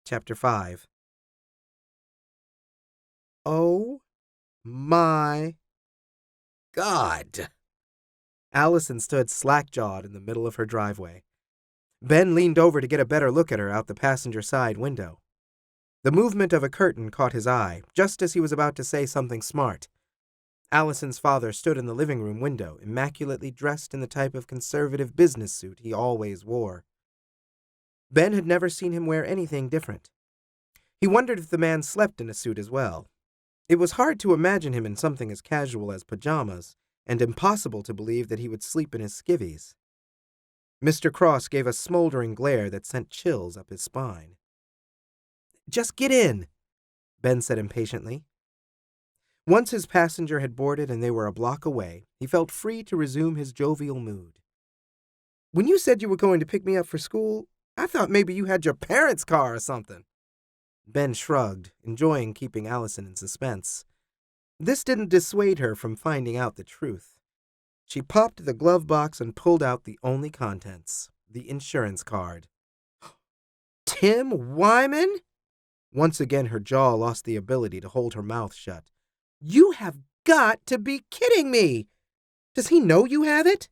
Chapter 5. Oh my God! Allison stood slack-jawed in the middle of her driveway. Ben leaned over to get a better look at her out the passenger side window. The movement of a curtain caught his eye, just as he was about to say something smart. Allison's father stood in the living room window, immaculately dressed in the type of conservative business suit he always wore. Ben had never seen him wear anything different. He wondered if the man slept in a suit as well. It was hard to imagine him in something as casual as pajamas, and impossible to believe that he would sleep in his skivvies. Mr. Cross gave a smoldering glare that sent chills up his spine. "Just get in," Ben said impatiently. Once his passenger had boarded and they were a block away, he felt free to resume his jovial mood. "When you said you were going to pick me up for school, I thought maybe you had your parents' car or something." Ben shrugged, enjoying keeping Allison in suspense. This didn't dissuade her from finding out the truth. She popped the glove box and pulled out the only contents, the insurance card. "Tim Wyman?" Once again her jaw lost the ability to hold her mouth shut. "You have got to be kidding me! Does he know you have it?"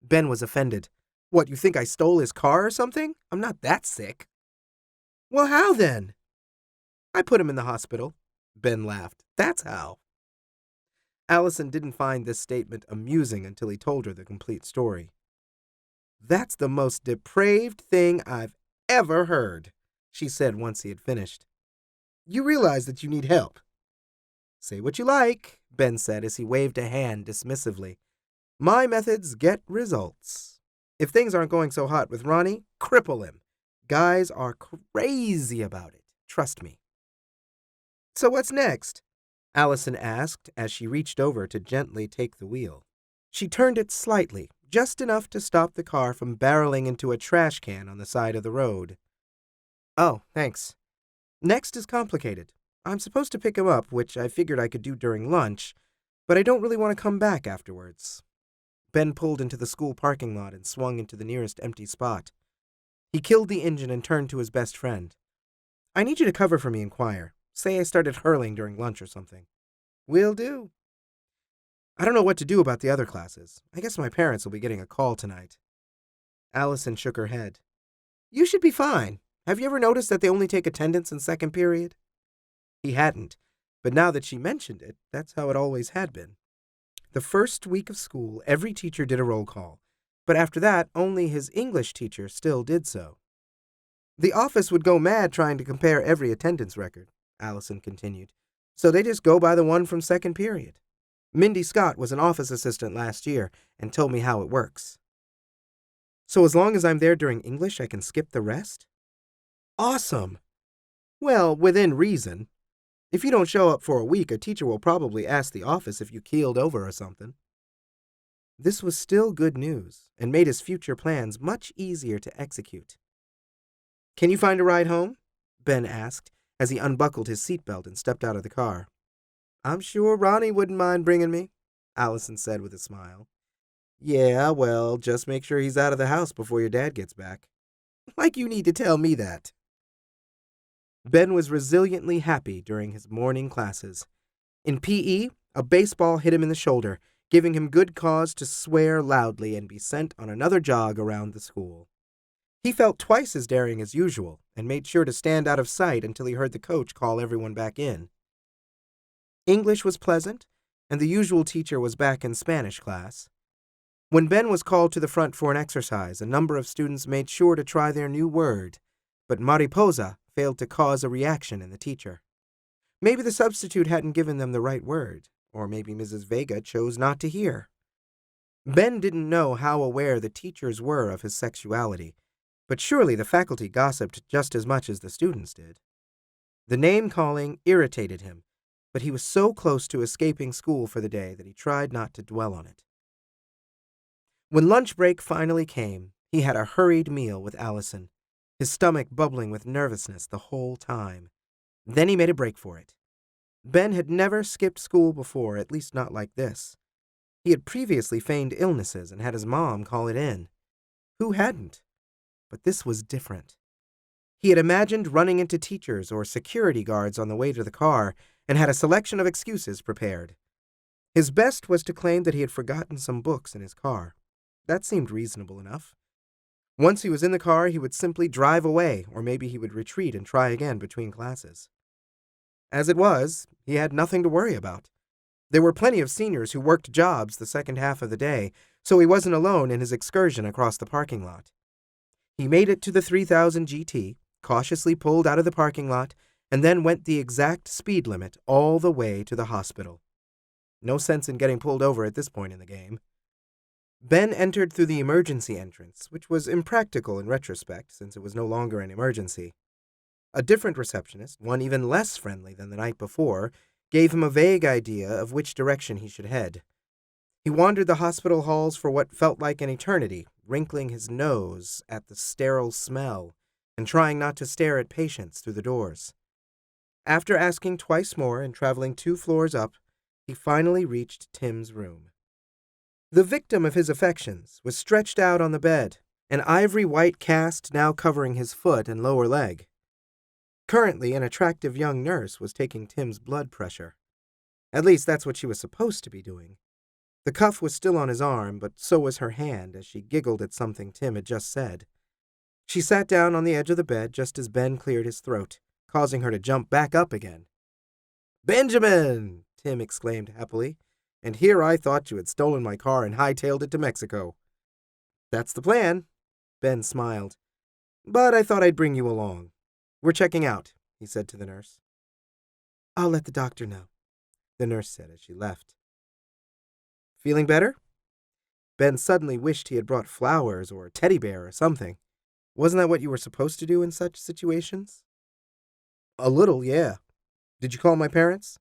Ben was offended. "What, you think I stole his car or something? I'm not that sick." "Well, how then?" "I put him in the hospital." Ben laughed. "That's how." Allison didn't find this statement amusing until he told her the complete story. "That's the most depraved thing I've ever heard," she said once he had finished. "You realize that you need help." "Say what you like," Ben said as he waved a hand dismissively. "My methods get results. If things aren't going so hot with Ronnie, cripple him. Guys are crazy about it. Trust me." "So what's next?" Allison asked as she reached over to gently take the wheel. She turned it slightly, just enough to stop the car from barreling into a trash can on the side of the road. "Oh, thanks. Next is complicated. I'm supposed to pick him up, which I figured I could do during lunch, but I don't really want to come back afterwards." Ben pulled into the school parking lot and swung into the nearest empty spot. He killed the engine and turned to his best friend. "I need you to cover for me in choir. Say I started hurling during lunch or something." "Will do." "I don't know what to do about the other classes. I guess my parents will be getting a call tonight." Allison shook her head. "You should be fine. Have you ever noticed that they only take attendance in second period?" He hadn't, but now that she mentioned it, that's how it always had been. The first week of school, every teacher did a roll call, but after that, only his English teacher still did so. "The office would go mad trying to compare every attendance record," Allison continued, "so they just go by the one from second period. Mindy Scott was an office assistant last year and told me how it works." "So as long as I'm there during English, I can skip the rest?" "Awesome!" "Well, within reason. If you don't show up for a week, a teacher will probably ask the office if you keeled over or something." This was still good news and made his future plans much easier to execute. "Can you find a ride home?" Ben asked as he unbuckled his seatbelt and stepped out of the car. "I'm sure Ronnie wouldn't mind bringing me," Allison said with a smile. "Yeah, well, just make sure he's out of the house before your dad gets back." "Like you need to tell me that." Ben was resiliently happy during his morning classes. In PE, a baseball hit him in the shoulder, giving him good cause to swear loudly and be sent on another jog around the school. He felt twice as daring as usual and made sure to stand out of sight until he heard the coach call everyone back in. English was pleasant, and the usual teacher was back in Spanish class. When Ben was called to the front for an exercise, a number of students made sure to try their new word, but mariposa failed to cause a reaction in the teacher. Maybe the substitute hadn't given them the right word, or maybe Mrs. Vega chose not to hear. Ben didn't know how aware the teachers were of his sexuality, but surely the faculty gossiped just as much as the students did. The name-calling irritated him, but he was so close to escaping school for the day that he tried not to dwell on it. When lunch break finally came, he had a hurried meal with Allison, his stomach bubbling with nervousness the whole time. Then he made a break for it. Ben had never skipped school before, at least not like this. He had previously feigned illnesses and had his mom call it in. Who hadn't? But this was different. He had imagined running into teachers or security guards on the way to the car and had a selection of excuses prepared. His best was to claim that he had forgotten some books in his car. That seemed reasonable enough. Once he was in the car, he would simply drive away, or maybe he would retreat and try again between classes. As it was, he had nothing to worry about. There were plenty of seniors who worked jobs the second half of the day, so he wasn't alone in his excursion across the parking lot. He made it to the 3000 GT, cautiously pulled out of the parking lot, and then went the exact speed limit all the way to the hospital. No sense in getting pulled over at this point in the game. Ben entered through the emergency entrance, which was impractical in retrospect since it was no longer an emergency. A different receptionist, one even less friendly than the night before, gave him a vague idea of which direction he should head. He wandered the hospital halls for what felt like an eternity, wrinkling his nose at the sterile smell and trying not to stare at patients through the doors. After asking twice more and traveling 2 floors up, he finally reached Tim's room. The victim of his affections was stretched out on the bed, an ivory-white cast now covering his foot and lower leg. Currently, an attractive young nurse was taking Tim's blood pressure. At least that's what she was supposed to be doing. The cuff was still on his arm, but so was her hand as she giggled at something Tim had just said. She sat down on the edge of the bed just as Ben cleared his throat, causing her to jump back up again. "Benjamin!" Tim exclaimed happily. "And here I thought you had stolen my car and hightailed it to Mexico." "That's the plan," Ben smiled. "But I thought I'd bring you along. We're checking out," he said to the nurse. "I'll let the doctor know," the nurse said as she left. "Feeling better?" Ben suddenly wished he had brought flowers or a teddy bear or something. Wasn't that what you were supposed to do in such situations? "A little, yeah. Did you call my parents?"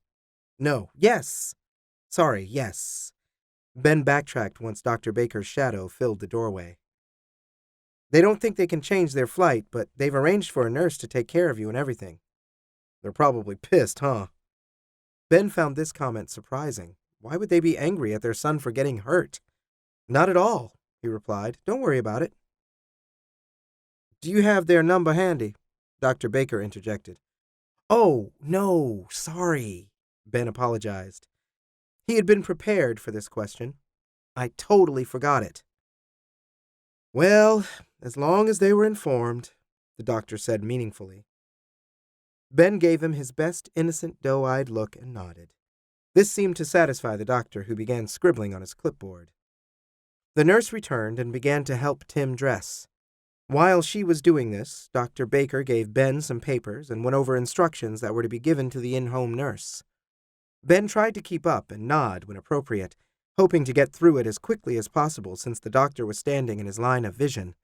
"No. Yes. Sorry, yes." Ben backtracked once Dr. Baker's shadow filled the doorway. "They don't think they can change their flight, but they've arranged for a nurse to take care of you and everything." "They're probably pissed, huh?" Ben found this comment surprising. Why would they be angry at their son for getting hurt? "Not at all," he replied. "Don't worry about it." "Do you have their number handy?" Dr. Baker interjected. "Oh, no, sorry," Ben apologized. He had been prepared for this question. "I totally forgot it." "Well, as long as they were informed," the doctor said meaningfully. Ben gave him his best innocent doe-eyed look and nodded. This seemed to satisfy the doctor, who began scribbling on his clipboard. The nurse returned and began to help Tim dress. While she was doing this, Dr. Baker gave Ben some papers and went over instructions that were to be given to the in-home nurse. Ben tried to keep up and nod when appropriate, hoping to get through it as quickly as possible since the doctor was standing in his line of vision.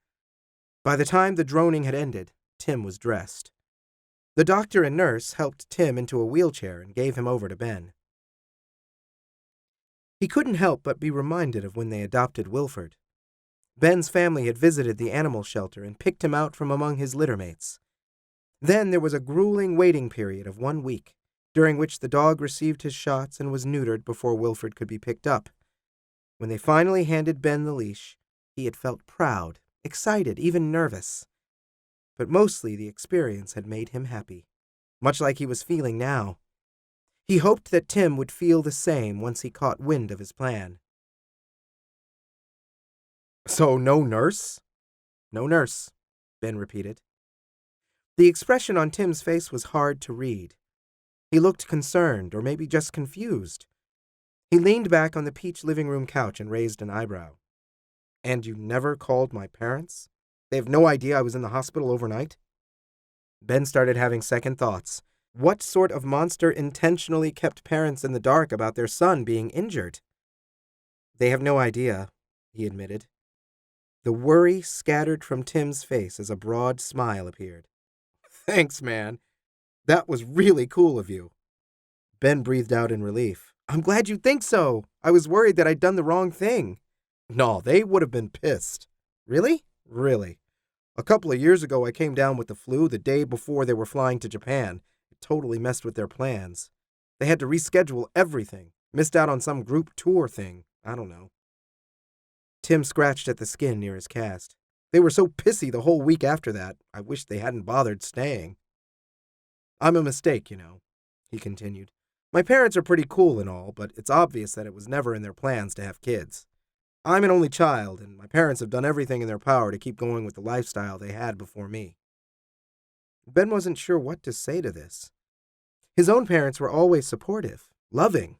By the time the droning had ended, Tim was dressed. The doctor and nurse helped Tim into a wheelchair and gave him over to Ben. He couldn't help but be reminded of when they adopted Wilford. Ben's family had visited the animal shelter and picked him out from among his littermates. Then there was a grueling waiting period of 1 week, during which the dog received his shots and was neutered before Wilford could be picked up. When they finally handed Ben the leash, he had felt proud, excited, even nervous. But mostly the experience had made him happy, much like he was feeling now. He hoped that Tim would feel the same once he caught wind of his plan. "So no nurse?" "No nurse," Ben repeated. The expression on Tim's face was hard to read. He looked concerned, or maybe just confused. He leaned back on the peach living room couch and raised an eyebrow. "And you never called my parents? They have no idea I was in the hospital overnight?" Ben started having second thoughts. What sort of monster intentionally kept parents in the dark about their son being injured? "They have no idea," he admitted. The worry scattered from Tim's face as a broad smile appeared. "Thanks, man. That was really cool of you." Ben breathed out in relief. "I'm glad you think so. I was worried that I'd done the wrong thing." "No, they would have been pissed." "Really?" "Really. A couple of years ago I came down with the flu the day before they were flying to Japan. It totally messed with their plans. They had to reschedule everything. Missed out on some group tour thing. I don't know." Tim scratched at the skin near his cast. They were so pissy the whole week after that, I wished they hadn't bothered staying. I'm a mistake, he continued. My parents are pretty cool and all, but it's obvious that it was never in their plans to have kids. I'm an only child, and my parents have done everything in their power to keep going with the lifestyle they had before me. Ben wasn't sure what to say to this. His own parents were always supportive, loving.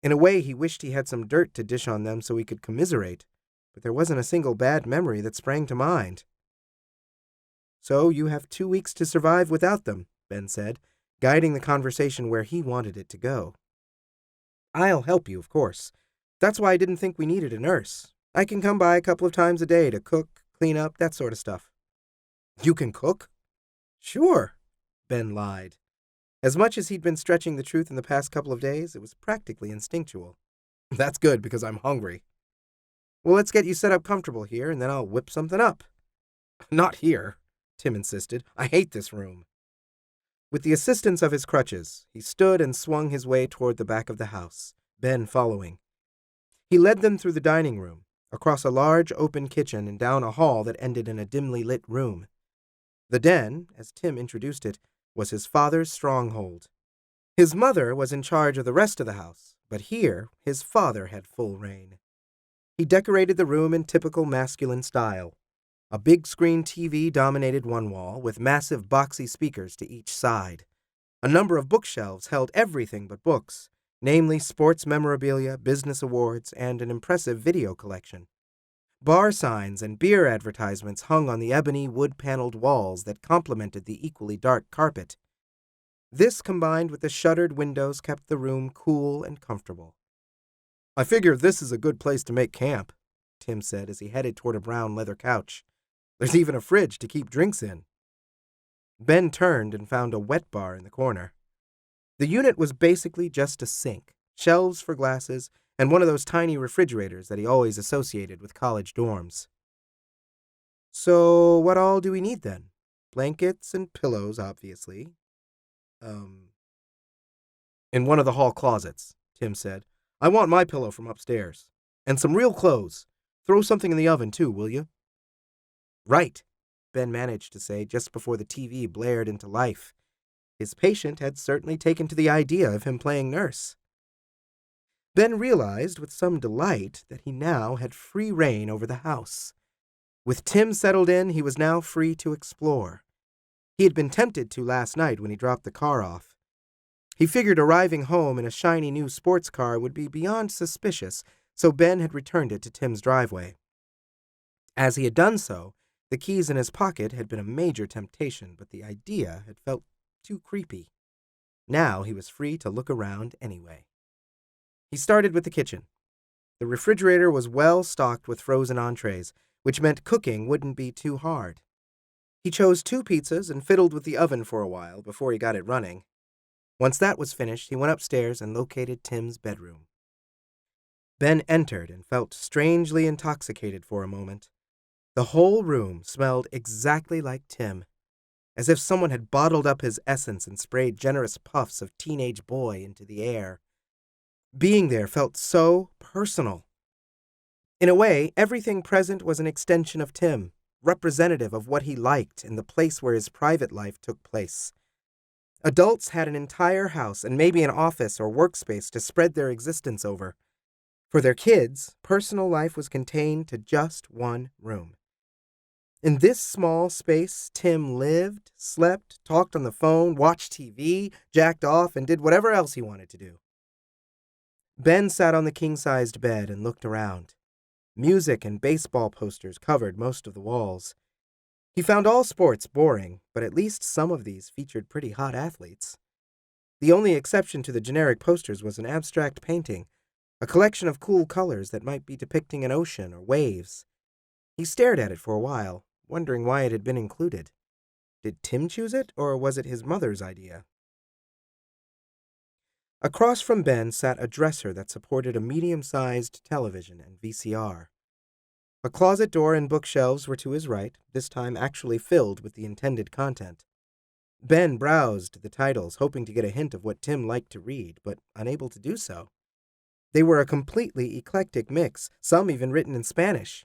In a way, he wished he had some dirt to dish on them so he could commiserate, but there wasn't a single bad memory that sprang to mind. So you have 2 weeks to survive without them, Ben said, guiding the conversation where he wanted it to go. I'll help you, of course. That's why I didn't think we needed a nurse. I can come by a couple of times a day to cook, clean up, that sort of stuff. You can cook? Sure, Ben lied. As much as he'd been stretching the truth in the past couple of days, it was practically instinctual. That's good, because I'm hungry. Well, let's get you set up comfortable here, and then I'll whip something up. Not here, Tim insisted. I hate this room. With the assistance of his crutches, he stood and swung his way toward the back of the house, Ben following. He led them through the dining room, across a large open kitchen and down a hall that ended in a dimly lit room. The den, as Tim introduced it, was his father's stronghold. His mother was in charge of the rest of the house, but here his father had full reign. He decorated the room in typical masculine style. A big-screen TV dominated one wall, with massive boxy speakers to each side. A number of bookshelves held everything but books, namely sports memorabilia, business awards, and an impressive video collection. Bar signs and beer advertisements hung on the ebony wood-paneled walls that complemented the equally dark carpet. This, combined with the shuttered windows, kept the room cool and comfortable. I figure this is a good place to make camp, Tim said as he headed toward a brown leather couch. There's even a fridge to keep drinks in. Ben turned and found a wet bar in the corner. The unit was basically just a sink, shelves for glasses, and one of those tiny refrigerators that he always associated with college dorms. So what all do we need then? Blankets and pillows, obviously. In one of the hall closets, Tim said. I want my pillow from upstairs. And some real clothes. Throw something in the oven, too, will you? Right, Ben managed to say just before the TV blared into life. His patient had certainly taken to the idea of him playing nurse. Ben realized with some delight that he now had free rein over the house. With Tim settled in, he was now free to explore. He had been tempted to last night when he dropped the car off. He figured arriving home in a shiny new sports car would be beyond suspicious, so Ben had returned it to Tim's driveway. As he had done so, the keys in his pocket had been a major temptation, but the idea had felt too creepy. Now he was free to look around anyway. He started with the kitchen. The refrigerator was well stocked with frozen entrees, which meant cooking wouldn't be too hard. He chose 2 pizzas and fiddled with the oven for a while before he got it running. Once that was finished, he went upstairs and located Tim's bedroom. Ben entered and felt strangely intoxicated for a moment. The whole room smelled exactly like Tim, as if someone had bottled up his essence and sprayed generous puffs of teenage boy into the air. Being there felt so personal. In a way, everything present was an extension of Tim, representative of what he liked and the place where his private life took place. Adults had an entire house and maybe an office or workspace to spread their existence over. For their kids, personal life was contained to just one room. In this small space, Tim lived, slept, talked on the phone, watched TV, jacked off, and did whatever else he wanted to do. Ben sat on the king-sized bed and looked around. Music and baseball posters covered most of the walls. He found all sports boring, but at least some of these featured pretty hot athletes. The only exception to the generic posters was an abstract painting, a collection of cool colors that might be depicting an ocean or waves. He stared at it for a while, wondering why it had been included. Did Tim choose it, or was it his mother's idea? Across from Ben sat a dresser that supported a medium-sized television and VCR. A closet door and bookshelves were to his right, this time actually filled with the intended content. Ben browsed the titles, hoping to get a hint of what Tim liked to read, but unable to do so. They were a completely eclectic mix, some even written in Spanish.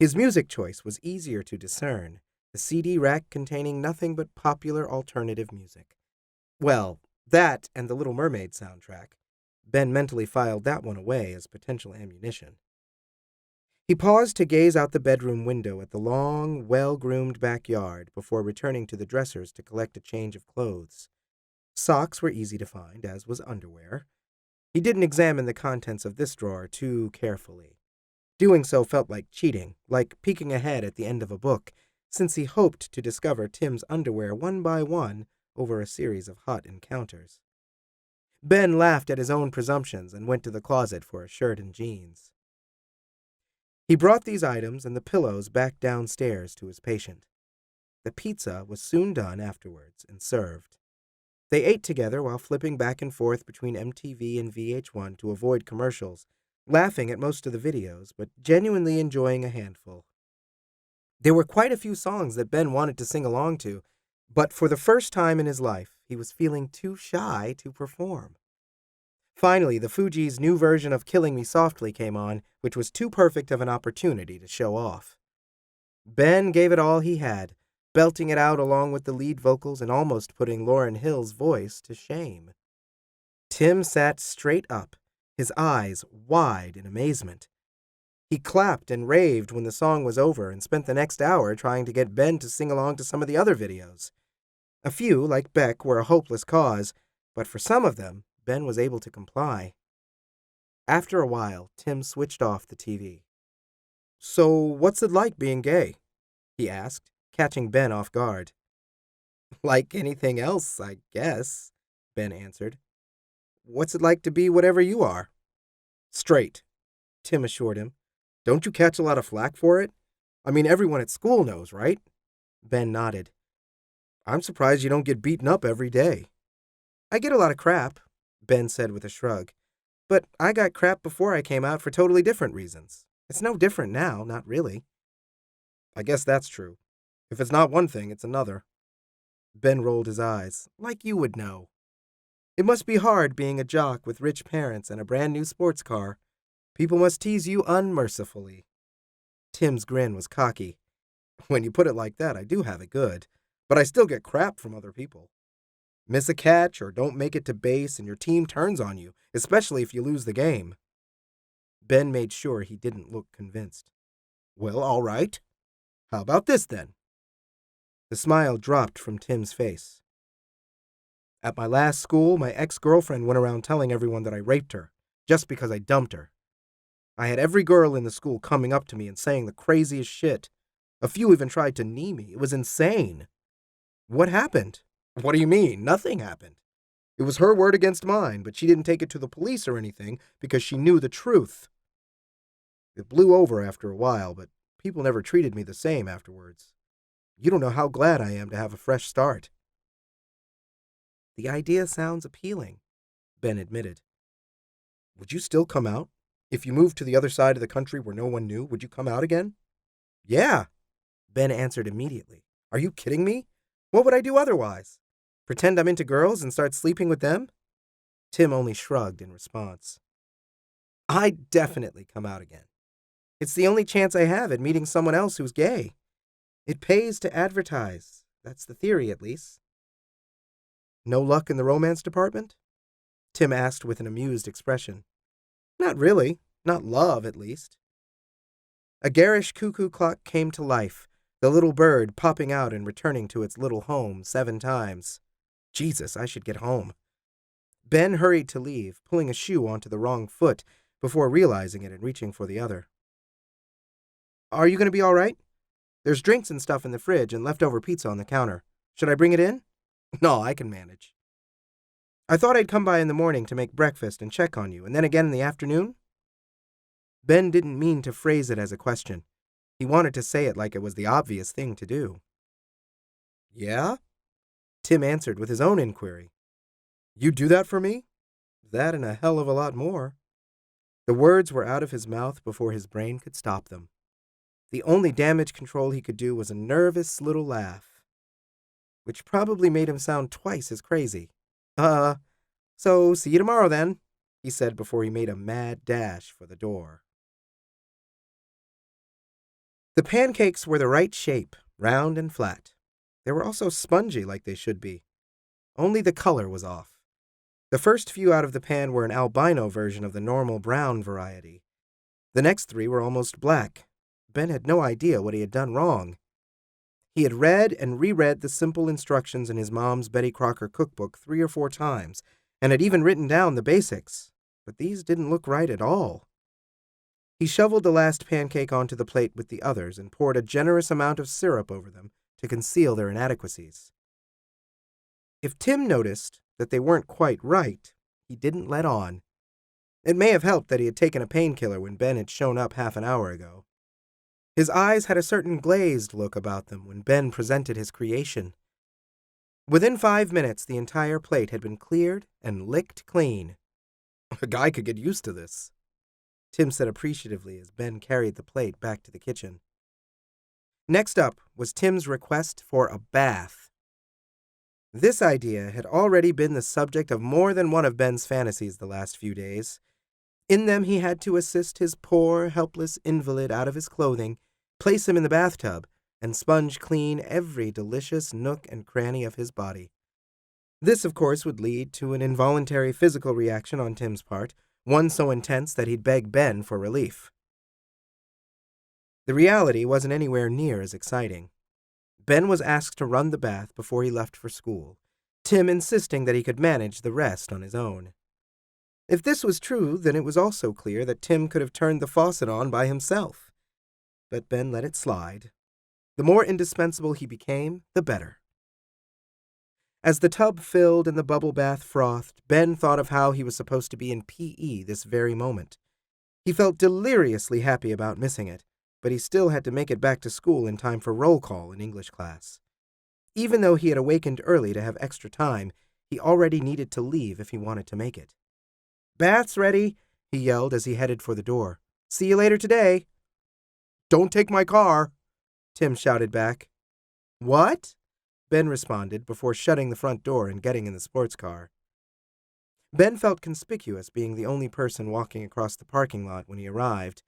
His music choice was easier to discern, the CD rack containing nothing but popular alternative music. Well, that and the Little Mermaid soundtrack. Ben mentally filed that one away as potential ammunition. He paused to gaze out the bedroom window at the long, well-groomed backyard before returning to the dressers to collect a change of clothes. Socks were easy to find, as was underwear. He didn't examine the contents of this drawer too carefully. Doing so felt like cheating, like peeking ahead at the end of a book, since he hoped to discover Tim's underwear one by one over a series of hot encounters. Ben laughed at his own presumptions and went to the closet for a shirt and jeans. He brought these items and the pillows back downstairs to his patient. The pizza was soon done afterwards and served. They ate together while flipping back and forth between MTV and VH1 to avoid commercials, laughing at most of the videos, but genuinely enjoying a handful. There were quite a few songs that Ben wanted to sing along to, but for the first time in his life, he was feeling too shy to perform. Finally, the Fugees' new version of Killing Me Softly came on, which was too perfect of an opportunity to show off. Ben gave it all he had, belting it out along with the lead vocals and almost putting Lauryn Hill's voice to shame. Tim sat straight up, his eyes wide in amazement. He clapped and raved when the song was over and spent the next hour trying to get Ben to sing along to some of the other videos. A few, like Beck, were a hopeless cause, but for some of them, Ben was able to comply. After a while, Tim switched off the TV. "So, what's it like being gay?" he asked, catching Ben off guard. "Like anything else, I guess," Ben answered. "What's it like to be whatever you are?" "Straight," Tim assured him. "Don't you catch a lot of flack for it? I mean, everyone at school knows, right?" Ben nodded. "I'm surprised you don't get beaten up every day." "I get a lot of crap," Ben said with a shrug. "But I got crap before I came out for totally different reasons. It's no different now, not really." "I guess that's true. If it's not one thing, it's another." Ben rolled his eyes. "Like you would know. It must be hard being a jock with rich parents and a brand new sports car. People must tease you unmercifully." Tim's grin was cocky. "When you put it like that, I do have it good. But I still get crap from other people. Miss a catch or don't make it to base and your team turns on you, especially if you lose the game." Ben made sure he didn't look convinced. "Well, all right. How about this, then?" The smile dropped from Tim's face. "At my last school, my ex-girlfriend went around telling everyone that I raped her, just because I dumped her. I had every girl in the school coming up to me and saying the craziest shit. A few even tried to knee me. It was insane." "What happened?" "What do you mean? Nothing happened. It was her word against mine, but she didn't take it to the police or anything because she knew the truth. It blew over after a while, but people never treated me the same afterwards. You don't know how glad I am to have a fresh start." "The idea sounds appealing," Ben admitted. "Would you still come out? If you moved to the other side of the country where no one knew, would you come out again?" "Yeah," Ben answered immediately. "Are you kidding me? What would I do otherwise? Pretend I'm into girls and start sleeping with them?" Tim only shrugged in response. "I'd definitely come out again. It's the only chance I have at meeting someone else who's gay. It pays to advertise. That's the theory, at least." "No luck in the romance department?" Tim asked with an amused expression. "Not really. Not love, at least." A garish cuckoo clock came to life, the little bird popping out and returning to its little home 7 times. Jesus, I should get home. Ben hurried to leave, pulling a shoe onto the wrong foot before realizing it and reaching for the other. "Are you going to be all right? There's drinks and stuff in the fridge and leftover pizza on the counter. Should I bring it in?" "No, I can manage." "I thought I'd come by in the morning to make breakfast and check on you, and then again in the afternoon?" Ben didn't mean to phrase it as a question. He wanted to say it like it was the obvious thing to do. "Yeah?" Tim answered with his own inquiry. "You do that for me?" "That and a hell of a lot more." The words were out of his mouth before his brain could stop them. The only damage control he could do was a nervous little laugh, which probably made him sound twice as crazy. So see you tomorrow then," he said before he made a mad dash for the door. The pancakes were the right shape, round and flat. They were also spongy like they should be. Only the color was off. The first few out of the pan were an albino version of the normal brown variety. The next three were almost black. Ben had no idea what he had done wrong. He had read and reread the simple instructions in his mom's Betty Crocker cookbook 3 or 4 times, and had even written down the basics, but these didn't look right at all. He shoveled the last pancake onto the plate with the others and poured a generous amount of syrup over them to conceal their inadequacies. If Tim noticed that they weren't quite right, he didn't let on. It may have helped that he had taken a painkiller when Ben had shown up half an hour ago. His eyes had a certain glazed look about them when Ben presented his creation. Within 5 minutes, the entire plate had been cleared and licked clean. A guy could get used to this, Tim said appreciatively as Ben carried the plate back to the kitchen. Next up was Tim's request for a bath. This idea had already been the subject of more than one of Ben's fantasies the last few days. In them he had to assist his poor, helpless invalid out of his clothing, place him in the bathtub, and sponge clean every delicious nook and cranny of his body. This, of course, would lead to an involuntary physical reaction on Tim's part, one so intense that he'd beg Ben for relief. The reality wasn't anywhere near as exciting. Ben was asked to run the bath before he left for school, Tim insisting that he could manage the rest on his own. If this was true, then it was also clear that Tim could have turned the faucet on by himself. But Ben let it slide. The more indispensable he became, the better. As the tub filled and the bubble bath frothed, Ben thought of how he was supposed to be in PE this very moment. He felt deliriously happy about missing it, but he still had to make it back to school in time for roll call in English class. Even though he had awakened early to have extra time, he already needed to leave if he wanted to make it. "Bath's ready," he yelled as he headed for the door. "See you later today." "Don't take my car," Tim shouted back. "What?" Ben responded before shutting the front door and getting in the sports car. Ben felt conspicuous being the only person walking across the parking lot when he arrived,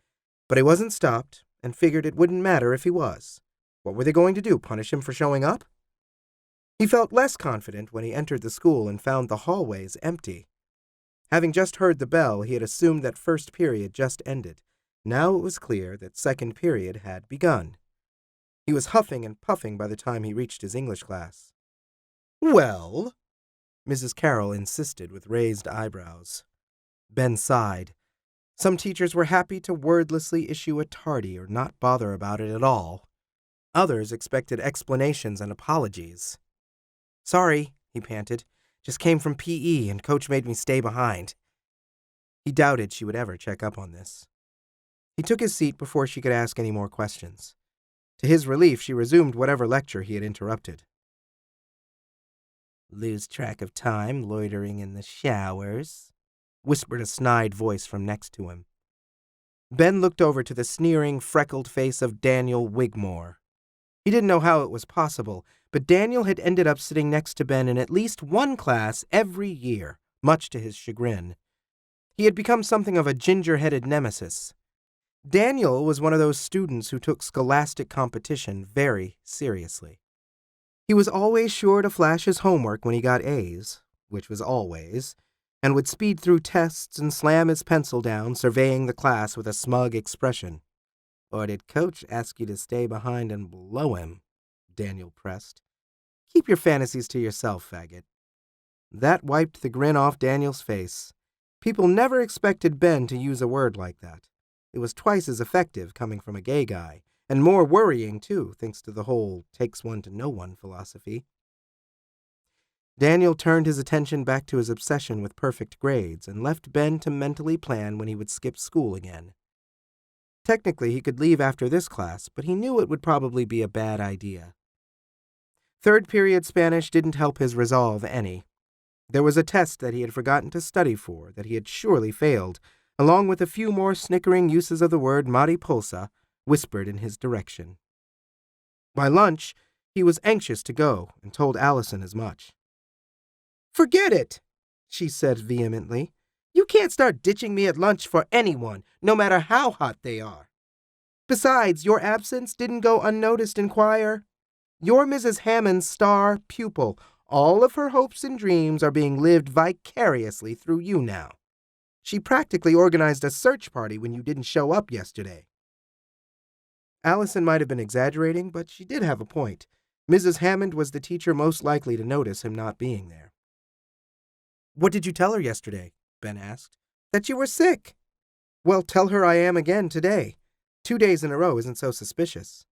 but he wasn't stopped and figured it wouldn't matter if he was. What were they going to do, punish him for showing up? He felt less confident when he entered the school and found the hallways empty. Having just heard the bell, he had assumed that first period just ended. Now it was clear that second period had begun. He was huffing and puffing by the time he reached his English class. "Well?" Mrs. Carroll insisted with raised eyebrows. Ben sighed. Some teachers were happy to wordlessly issue a tardy or not bother about it at all. Others expected explanations and apologies. "Sorry," he panted. "Just came from PE and Coach made me stay behind." He doubted she would ever check up on this. He took his seat before she could ask any more questions. To his relief, she resumed whatever lecture he had interrupted. "Lose track of time loitering in the showers," whispered a snide voice from next to him. Ben looked over to the sneering, freckled face of Daniel Wigmore. He didn't know how it was possible, but Daniel had ended up sitting next to Ben in at least one class every year, much to his chagrin. He had become something of a ginger-headed nemesis. Daniel was one of those students who took scholastic competition very seriously. He was always sure to flash his homework when he got A's, which was always, and would speed through tests and slam his pencil down, surveying the class with a smug expression. "Or did Coach ask you to stay behind and blow him?" Daniel pressed. "Keep your fantasies to yourself, faggot." That wiped the grin off Daniel's face. People never expected Ben to use a word like that. It was twice as effective coming from a gay guy, and more worrying, too, thanks to the whole takes one to know one philosophy. Daniel turned his attention back to his obsession with perfect grades and left Ben to mentally plan when he would skip school again. Technically, he could leave after this class, but he knew it would probably be a bad idea. Third period Spanish didn't help his resolve any. There was a test that he had forgotten to study for that he had surely failed, along with a few more snickering uses of the word mariposa whispered in his direction. By lunch, he was anxious to go and told Allison as much. "Forget it," she said vehemently. "You can't start ditching me at lunch for anyone, no matter how hot they are." Besides, your absence didn't go unnoticed in choir. You're Mrs. Hammond's star pupil. All of her hopes and dreams are being lived vicariously through you now. She practically organized a search party when you didn't show up yesterday. Allison might have been exaggerating, but she did have a point. Mrs. Hammond was the teacher most likely to notice him not being there. "What did you tell her yesterday?" Ben asked. "That you were sick." "Well, tell her I am again today. 2 days in a row isn't so suspicious."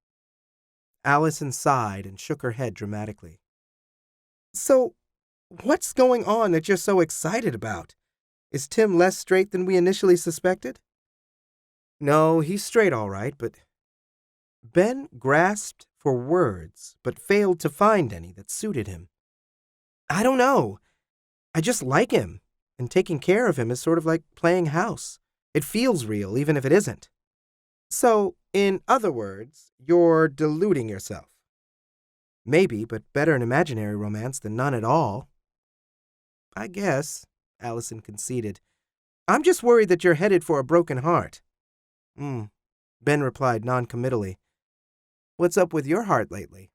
Allison sighed and shook her head dramatically. "So, what's going on that you're so excited about? Is Tim less straight than we initially suspected?" "No, he's straight all right, but—" Ben grasped for words, but failed to find any that suited him. "I don't know. I just like him, and taking care of him is sort of like playing house. It feels real, even if it isn't." "So, in other words, you're deluding yourself." "Maybe, but better an imaginary romance than none at all." "I guess," Allison conceded. "I'm just worried that you're headed for a broken heart." Ben replied noncommittally. "What's up with your heart lately?"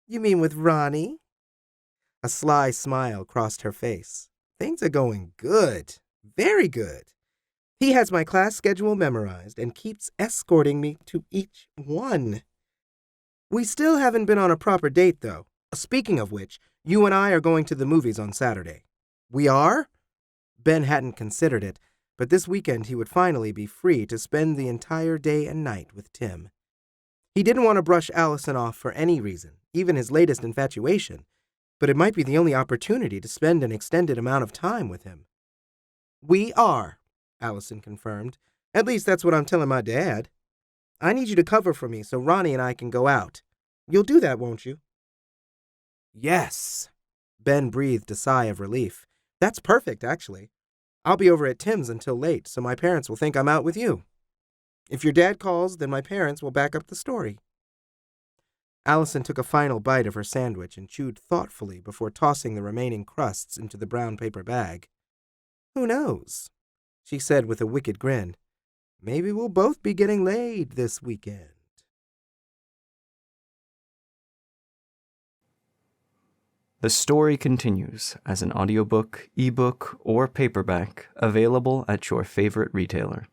"You mean with Ronnie?" A sly smile crossed her face. "Things are going good. Very good. He has my class schedule memorized and keeps escorting me to each one. We still haven't been on a proper date, though. Speaking of which, you and I are going to the movies on Saturday." "We are?" Ben hadn't considered it, but this weekend he would finally be free to spend the entire day and night with Tim. He didn't want to brush Allison off for any reason, even his latest infatuation, but it might be the only opportunity to spend an extended amount of time with him. "We are," Allison confirmed. "At least that's what I'm telling my dad. I need you to cover for me so Ronnie and I can go out. You'll do that, won't you?" "Yes." Ben breathed a sigh of relief. "That's perfect, actually. I'll be over at Tim's until late, so my parents will think I'm out with you. If your dad calls, then my parents will back up the story." Allison took a final bite of her sandwich and chewed thoughtfully before tossing the remaining crusts into the brown paper bag. "Who knows?" she said with a wicked grin. "Maybe we'll both be getting laid this weekend." The story continues as an audiobook, ebook, or paperback available at your favorite retailer.